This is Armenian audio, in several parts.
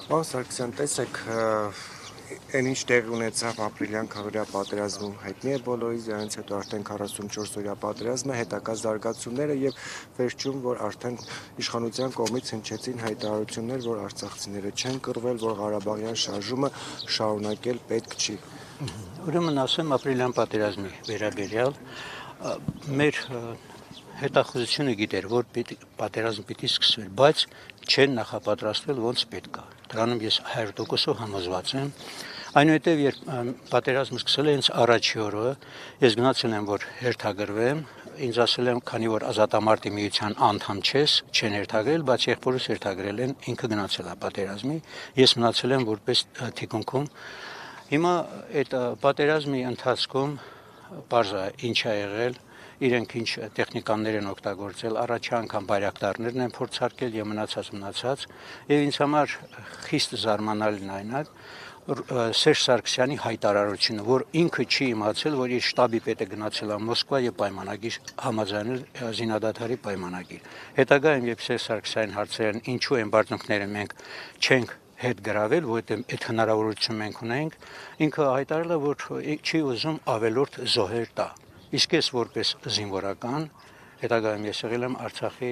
Պարոն Սարգսյան, տեսեք, այն ինչ տեղի ունեցավ ապրիլյան քարորյա պատերազմում հայտնի է բոլորիս, դրանից հետո արդեն 44-օրյա պատերազմը, հետագա զարգացումները եւ վերջում, որ արդեն իշխանության կողմից հնչեցին հայտարարություններ, որ արցախցիները չեն կռվել, որ Ղարաբաղյան շարժումը շարունակել պետք չի։ Ուրեմն ասեմ ապրիլյան պատերազմի վերաբերյալ մեր հետախուզությունը գիտեր, որ պատերազմ պիտի սկսվի, բայց չեն նախապատրաստվել ոնց պետք է։ Դրանում ես 100% համոզված եմ։ Այնուհետև երբ պատերազմը սկսել է հենց առաջի օրը, ես գնացել եմ, որ հերթագրվեմ, ինձ ասել եմ, քանի որ ազատամարտի միության անդամ չես, չեն հերթագրել, բայց եղբորս հերթագրել են, ինքը գնացել է պատերազմի, ես մնացել եմ որպես թիկունքում։ Հիմա այդ պատերազմի ընթացքում պարզ է ինչ է եղել, իրենք ինչ տեխնիկաներ են օգտագործել, առաջի անգամ բայրակտարներն են փորձարկել եւ մնացած եւ ինձ համար խիստ զարմանալին այն է Սերժ Սարգսյանի հայտարարությունը, որ ինքը չի իմացել, որ իր շտաբի պետը գնացել է Մոսկվա եւ պայմանագիր համաձայնել զինադադարի պայմանագիր։ Հետագայում երբ Սերժ Սարգսյանին հարցրել են ինչու են բարձունքները մենք չենք հետ գրավել, որովհետեւ այդ հնարավորությունը մենք ունենք, ինքը հայտարարել է, որ չի ուզում ավելորդ զոհեր տա։ Իսկ ես որպես զինվորական, հետագայում ես եղել եմ Արցախի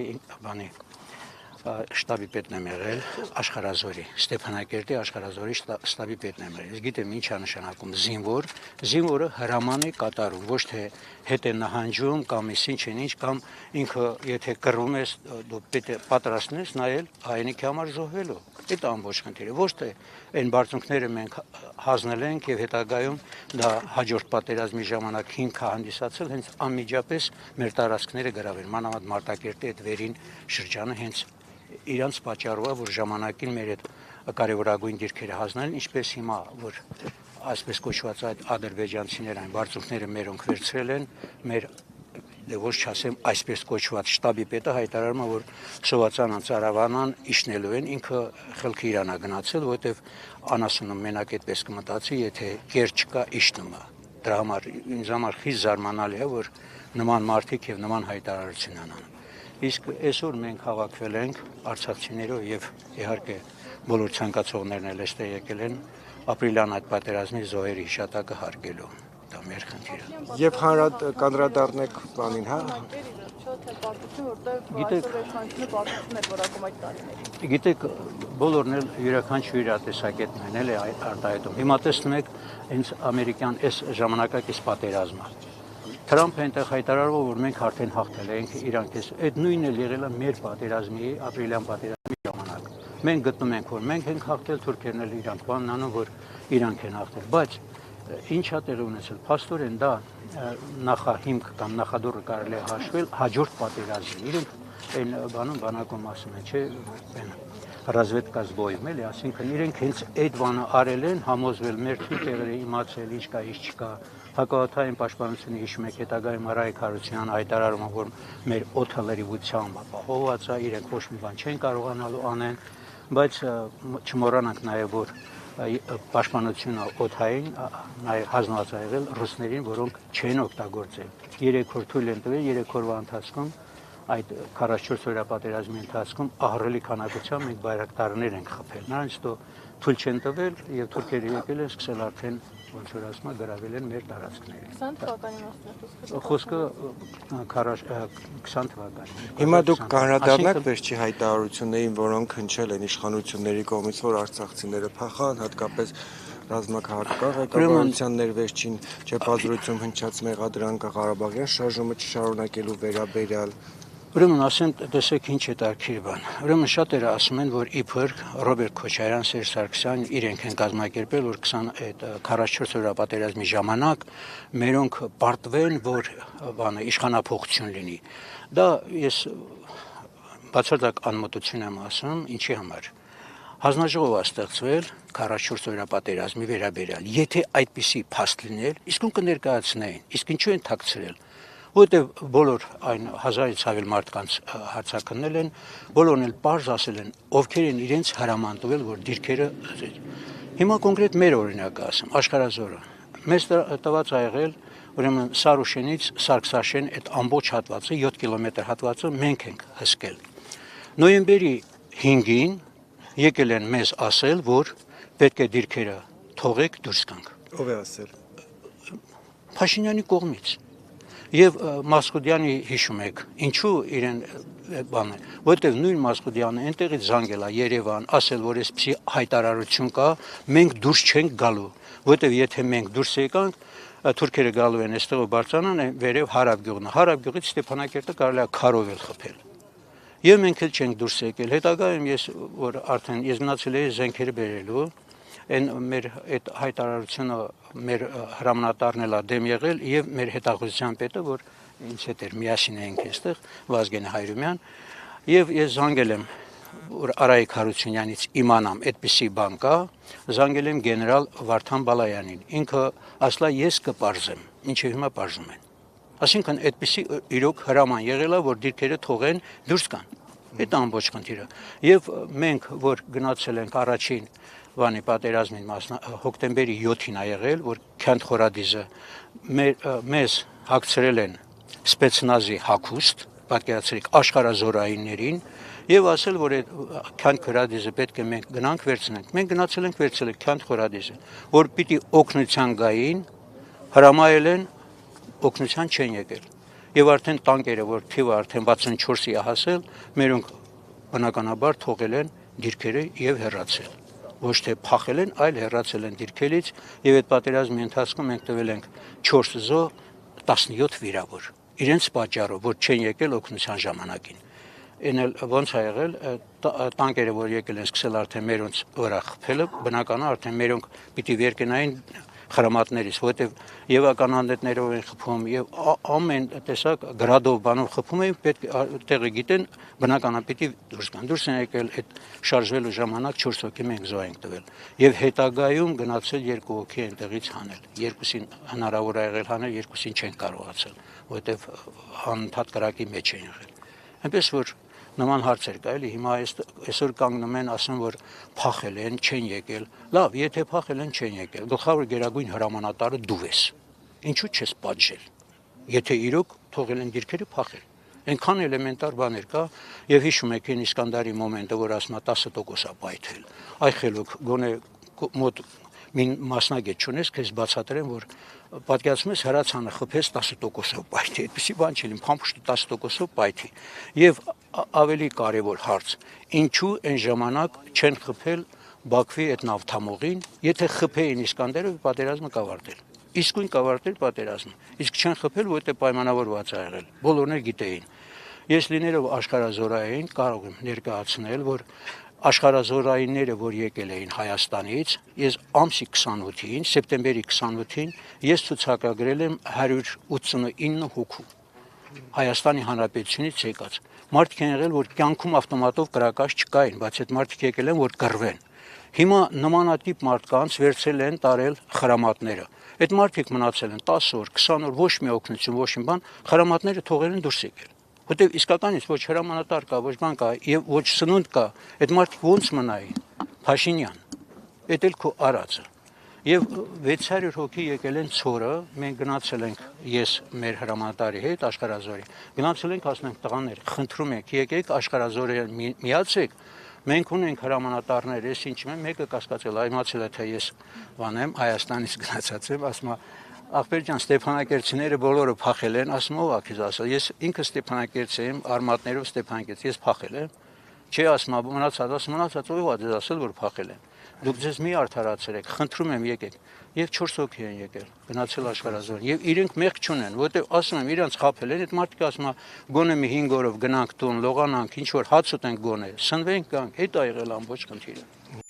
շտաբի պետն եմ եղել, Աշխարհազորի, Ստեփանակերտի Աշխարհազորի շտաբի պետն եմ եղել։ Ես գիտեմ ինչ է նշանակում զինվոր, զինվորը հրաման է կատարում, ոչ թե հետ է նահանջում կամ ինչ կամ ինքը եթե կռվում ես, դու պետք է պատրաստն ես նայել հայրենիքի համար զոհվելու։ Այդ ամբողջ խնդիրը, ոչ թե այն բարձունքները մենք հանձնել ենք եւ հետագայում դա հաջորդ պատերազմի ժամանակ հիմք հանդիսացել հենց անմիջապես մեր տարածքները գրավել, մանավանդ Մարտակերտի այդ վերին շրջանը հենց իրանց պատճառով է, որ ժամանակին մեր այդ կարևորագույն դիրքերը հանձնեն, ինչպես հիմա, որ այսպես կոչված այդ ադրբեջանցիներ այն բարձունքները մերոնք վերցրել են, մեր ոչ չասեմ այսպես կոչված շտաբի պետը հայտարարում է, որ Սովածանան Ծարավանան իջնելու են, ինքը խելքի իրանա գնացել, որովհետև անասունում մենակ այդպես կմտածի, եթե կեր չկա իջնում է։ Դրա համար ինձ համար խիստ զարմանալի է, որ նման մարդիկ եւ նման հայտարարություն են անում։ Իսկ այսօր մենք հավաքվել ենք արցախցիներով եւ իհարկե բոլոր ցանկացողներն էլ այստեղ եկել են ապրիլյան այդ պատերազմի զոհերի հիշատակը հարգելու։ Դա մեր խնդիրը։ Եվ կանդրադառնեք բանին, հա։ Գիտեք, բոլորն էլ յուրաքանչյուր տեսակետն են էլ արտահայտում։ Հիմա տեսնում եք հենց ամերիկյան այս ժամանակակից պատերազմը։ Թրամփը այնտեղ հայտարարում որ մենք արդեն հաղթել ենք իրանք այդ նույնն էլ եղել է մեր պատերազմի ապրիլյան պատերազմի ժամանակ։ Մենք գտնում ենք որ մենք ենք հաղթել, թուրքերն էլ իրանք բանն անում որ իրանք են հաղթել, բայց ինչ է տեղի ունեցել, փաստորեն դա նախահիմք կամ նախադուռը կարելի է հաշվել հաջորդ պատերազմին։ Իրենք այն բանակում ասում են, չէ, разведка сбоем, էլի, ասինքն իրենք հենց այդ բանը արել են, համոզվել մեր թուրքերը իմացել ինչ կա, ինչ չկա։ Հակաօդային պաշտպանությունը հիշում եք հետագայում Արայք Հարությունյանը հայտարարում որ մեր օդը լրիվությամբ ապահովված է, իրենք ոչ մի բան չեն կարողանալու անեն, բայց չմոռանանք նաև որ պաշտպանությունը օդային նաև հանձնված է եղել ռուսներին, որոնք չեն օգտագործել։ 3 օր թույլ են տվել, 3 օրվա ընթացքում այդ 44 օրյա պատերազմի ընթացքում ահռելի քանակությամբ մենք բայրակտարներ ենք խփել։ Նրանց թույլ չեն տվել եւ թուրքերը եկել են սկսել արդեն ոնց որ ասում է գրավել են մեր տարածքները։ 20 թվականի մասնակցությունը։ Խոսքը 20 թվականի։ Հիմա դուք կանդրադառնաք վերջի հայտարարություններին, որոնք հնչել են իշխանությունների կողմից, որ արցախցիները փախան, հատկապես ռազմաքաղաքական ղեկավարության ներվերջին չեպազրույցում հնչած մեղադրանքը Ղարաբաղյան շարժումը չշարունակելու վերաբերյալ։ Ուրեմն ասեմ, տեսեք ինչ է տարքիր բան։ Ուրեմն շատերը ասում են, որ իբր Ռոբերտ Քոչարյան, Սերժ Սարգսյան իրենք են կազմակերպել, որ 44 օրյա պատերազմի ժամանակ մերոնք պարտվեն, որ իշխանափոխություն լինի։ Դա ես բացարձակ անմտություն եմ ասում, ինչի համար։ Հանձնաժողով է ստեղծվել 44 օրյա պատերազմի վերաբերյալ։ Եթե այդպիսի փաստ լիներ, իսկ ում կներկայացնեին, իսկ ինչու են թաքցրել։ Որտեղ բոլոր այն 1000-ից ավել մարդկանց հարցաքննել են, բոլորն էլ պարզ ասել են, ովքեր են իրենց հրաման տվել, որ դիրքերը հիմա կոնկրետ մեր օրինակը ասեմ, Աշխարհազորը։ Մեզ տված ա եղել, ուրեմն Սարուշենից Սարգսաշեն այդ ամբողջ հատվածը 7 կիլոմետր հատվածը մենք ենք հսկել։ Նոյեմբերի 5-ին եկել են մեզ ասել, որ պետք է դիրքերը թողեք դուրս գանք։ Ով է ասել։ Փաշինյանի կողմից։ Եվ Մասխուդյանի հիշում եք, ինչու իրեն բանը, որտեղ նույն Մասխուդյանը այնտեղից զանգել է Երևան, ասել, որ այսպեսի հայտարարություն կա, մենք դուրս չենք գալու, որտեղ եթե մենք դուրս եկանք, թուրքերը գալու են այստեղով բարձրանան, վերև Հարավ գյուղն, Հարավ գյուղից Ստեփանակերտը կարելի է քարով էլ խփել։ Եվ մենք էլ չենք դուրս եկել։ Հետագայում ես որ արդեն ես մնացել էի զենքերը բերելու, այն մեր այդ հայտարարությունը մեր հրամանատարն էլ դեմ եղել եւ մեր հետախուզության պետը, որ ինձ հետ էր միասին էինք այստեղ, Վազգեն Հայրումյան, եւ ես զանգել եմ որ Արայիկ Հարությունյանից իմանամ այդպիսի բան կա, զանգել եմ գեներալ Վարդան Բալայանին։ Ինքը ասլա ես կպարզեմ, ինչեւ հիմա պարզում են։ Այսինքն այդպիսի իրոք հրաման եղել է, որ դիրքերը թողեն դուրս գան։ Այդ ամբողջ խնդիրը։ Եվ մենք որ գնացել ենք առաջին բանի պատերազմին հոկտեմբերի 7-ին ա եղել, որ Քանդ Խորադիզը մեզ հագցրել են սպեցնազի հագուստ, պատկերացրեք աշխարհազորայիններին եւ ասել, որ այդ Քանդ Խորադիզը պետք է մենք գնանք վերցնենք։ Մենք գնացել ենք վերցել Քանդ Խորադիզը, որ պիտի օգնության գային, հրամայել են օգնության չեն եկել։ Եվ արդեն տանկերը, որ թիվը արդեն 64-ի է հասել, մերոնք բնականաբար թողել են դիրքերը եւ հեռացել։ Ոչ թե փախել են, այլ հեռացել են դիրքերից եւ այդ պատերազմի ընթացքում մենք տվել ենք 4 զո 17 վիրավոր։ Իրենց պատճառով, որ չեն եկել օգնության ժամանակին։ Այն էլ ոնց է եղել, տանկերը, որ եկել են սկսել արդեն մերոնց վրա խփելը, բնականաբար արդեն մերոնք պիտի վերկենային խրամատներից, որտեվ եւ ականանդետներով են խփում եւ ամեն տեսակ գրադով բանով խփում են, պետք է տեղը գիտեն, բնականաբար պիտի դուրս գան։ Դուրս են եկել այդ շարժվելու ժամանակ 4 հոգի մենք զոհ ենք տվել եւ հետագայում գնացել 2 հոգի այնտեղից հանել։ Երկուսին հնարավոր է եղել հանել, երկուսին չեն կարողացել, որտեվ անընդհատ կրակի մեջ են եղել։ Այնպես որ նման հարցեր կա, էլի հիմա այսօր կանգնում են ասում, որ փախել են, չեն եկել։ Լավ, եթե փախել են, չեն եկել։ Գլխավոր գերագույն հրամանատարը դու ես։ Ինչու չես պատժել։ Եթե իրոք թողել են դիրքերը փախել։ Այնքան էլեմենտար բաներ կա, եւ հիշում եք այն Իսկանդարի մոմենտը, որ ասում է 10% է պայթել։ Այ խելոք, գոնե մոտ մին մասնագետ չունես, քեզ բացատրեմ, որ պատկերացնում ես հրացանը խփես 10%-ով պայթի, այդպեսի բան չէ, փամփուշտը 10%-ով պայթի։ Եվ ավելի կարևոր հարց, ինչու այն ժամանակ չեն խփել Բաքվի այդ նավթամողին, եթե խփեին Իսկանդերը, պատերազմը կավարտել։ Իսկույն կավարտել պատերազմը։ Իսկ չեն խփել, որտեղ պայմանավորված է եղել։ Բոլորն էլ գիտեին։ Ես լինելով աշխարհազորային կարող եմ ներկայացնել, որ աշխարհազորայինները, որ եկել էին Հայաստանից, ես ամսի 28-ին, սեպտեմբերի 28-ին, ես ցուցակագրել եմ 189 հոգու Հայաստանի Հանրապետությունից եկած։ Մարդիկ են եղել, որ կյանքում ավտոմատով կրակած չկային, բայց այդ մարդիկ եկել են, որ կռվեն։ Հիմա նմանատիպ մարդկանց վերցել են տարել խրամատները։ Այդ մարդիկ մնացել են 10 օր, 20 օր, ոչ մի օգնություն, ոչ մի բան, խրամատները թողել են դուրս եկել։ Որտեւ իսկականից ոչ հրամանատար կա, ոչ բան կա եւ ոչ սնունդ կա, այդ մարդիկ ոնց մնային։ Փաշինյան, այդ էլ քո արածը։ Եվ 600 հոգի եկել են ծորը, մենք գնացել ենք ես մեր հրամանատարի հետ աշխարհազորի։ Գնացել ենք ասում ենք տղաներ, խնդրում եք, եկեք աշխարհազորի միացեք։ Մենք ունենք հրամանատարներ, ես ինչ եմ, մեկը կասկածել, իմացել է թե ես բանեմ Հայաստանից գնացած եմ, ասում է ախպեր ջան, Ստեփանակերտցիները բոլորը փախել են, ասում ով է քեզ ասել, ես ինքը Ստեփանակերտցի եմ, արմատներով Ստեփանակերտցի, ես փախել եմ։ Չէ, ասում մնացած ով է դες ասել, որ փախել են։ Դուք ձեզ մի արդարացրեք, խնդրում եմ եկեք։ Եվ 4 հոգի են եկել, գնացել աշխարհազոր։ Եվ իրենք մեղք չունեն, որտեվ ասում եմ, իրանց խաբել են, այդ մարդիկ ասում է, գոնե մի 5 օրով գնանք տուն, լողանանք, ինչ որ հաց ուտենք գոնե, սնվենք գանք, այդ ա եղել ամբողջ խնդիրը։